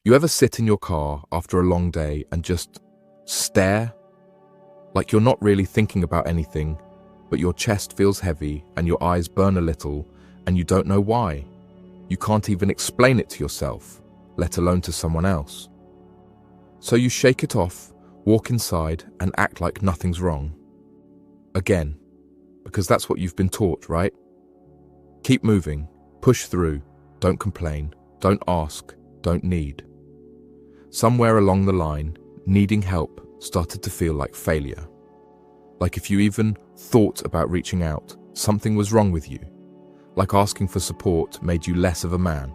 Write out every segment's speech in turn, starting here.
You ever sit in your car after a long day and just stare? Like you're not really thinking about anything, but your chest feels heavy and your eyes burn a little and you don't know why. You can't even explain it to yourself, let alone to someone else. So you shake it off, walk inside and act like nothing's wrong. Again, because that's what you've been taught, right? Keep moving, push through, don't complain, don't ask, don't need. Somewhere along the line, needing help started to feel like failure. Like if you even thought about reaching out, something was wrong with you. Like asking for support made you less of a man.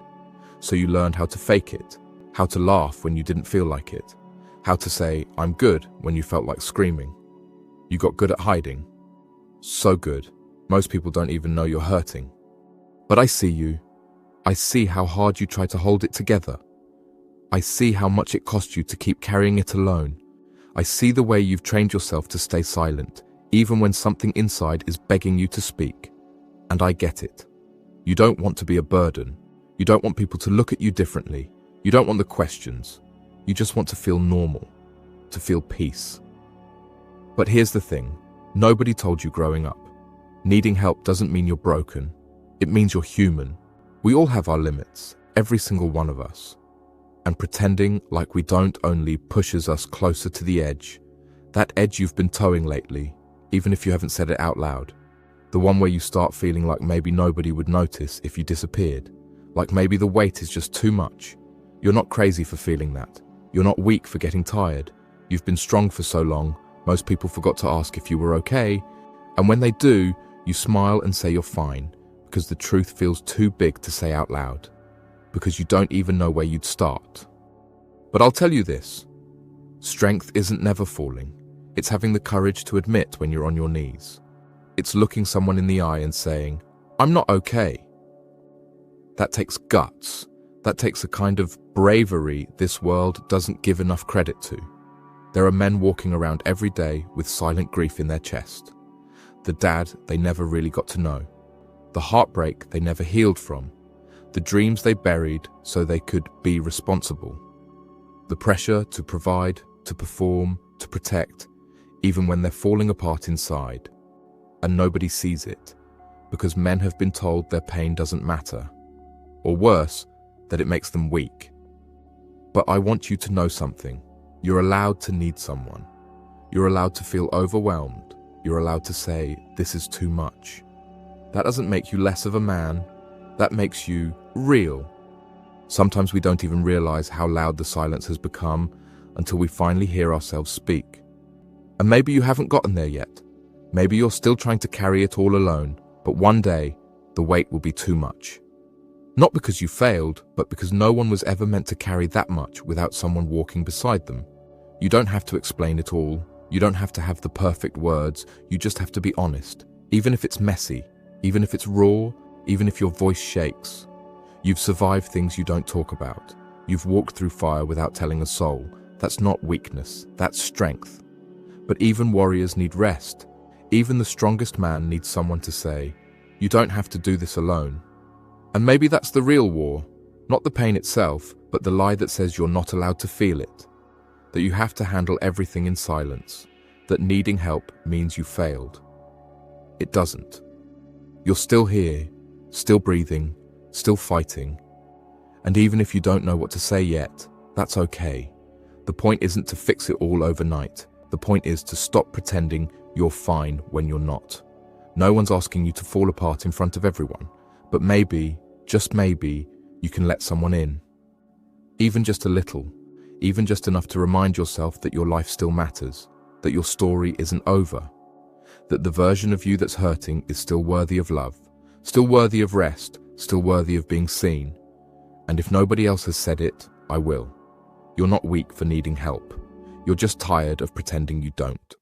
So you learned how to fake it, how to laugh when you didn't feel like it, how to say, "I'm good," when you felt like screaming. You got good at hiding. So good, most people don't even know you're hurting. But I see you. I see how hard you try to hold it together. I see how much it cost you to keep carrying it alone. I see the way you've trained yourself to stay silent, even when something inside is begging you to speak. And I get it. You don't want to be a burden. You don't want people to look at you differently. You don't want the questions. You just want to feel normal, to feel peace. But here's the thing. Nobody told you growing up. Needing help doesn't mean you're broken. It means you're human. We all have our limits, every single one of us. And pretending like we don't only pushes us closer to the edge, that edge you've been towing lately, even if you haven't said it out loud. The one where you start feeling like maybe nobody would notice if you disappeared, like maybe the weight is just too much. You're not crazy for feeling that. You're not weak for getting tired. You've been strong for so long, most people forgot to ask if you were okay, and when they do, you smile and say you're fine, because the truth feels too big to say out loud. Because you don't even know where you'd start. But I'll tell you this, strength isn't never falling. It's having the courage to admit when you're on your knees. It's looking someone in the eye and saying, "I'm not okay." That takes guts. That takes a kind of bravery this world doesn't give enough credit to. There are men walking around every day with silent grief in their chest. The dad they never really got to know. The heartbreak they never healed from. The dreams they buried so they could be responsible. The pressure to provide, to perform, to protect, even when they're falling apart inside. And nobody sees it, because men have been told their pain doesn't matter. Or worse, that it makes them weak. But I want you to know something. You're allowed to need someone. You're allowed to feel overwhelmed. You're allowed to say, "This is too much." That doesn't make you less of a man. That makes you real. Sometimes we don't even realize how loud the silence has become until we finally hear ourselves speak. And maybe you haven't gotten there yet. Maybe you're still trying to carry it all alone, but one day the weight will be too much. Not because you failed, but because no one was ever meant to carry that much without someone walking beside them. You don't have to explain it all. You don't have to have the perfect words. You just have to be honest, even if it's messy, even if it's raw, even if your voice shakes. You've survived things you don't talk about. You've walked through fire without telling a soul. That's not weakness, that's strength. But even warriors need rest. Even the strongest man needs someone to say, "You don't have to do this alone." And maybe that's the real war, not the pain itself, but the lie that says you're not allowed to feel it, that you have to handle everything in silence, that needing help means you failed. It doesn't. You're still here, still breathing, still fighting. And even if you don't know what to say yet, that's okay. The point isn't to fix it all overnight. The point is to stop pretending you're fine when you're not. No one's asking you to fall apart in front of everyone, but maybe, just maybe, you can let someone in. Even just a little, even just enough to remind yourself that your life still matters, that your story isn't over, that the version of you that's hurting is still worthy of love, still worthy of rest, still worthy of being seen. And if nobody else has said it, I will. You're not weak for needing help. You're just tired of pretending you don't.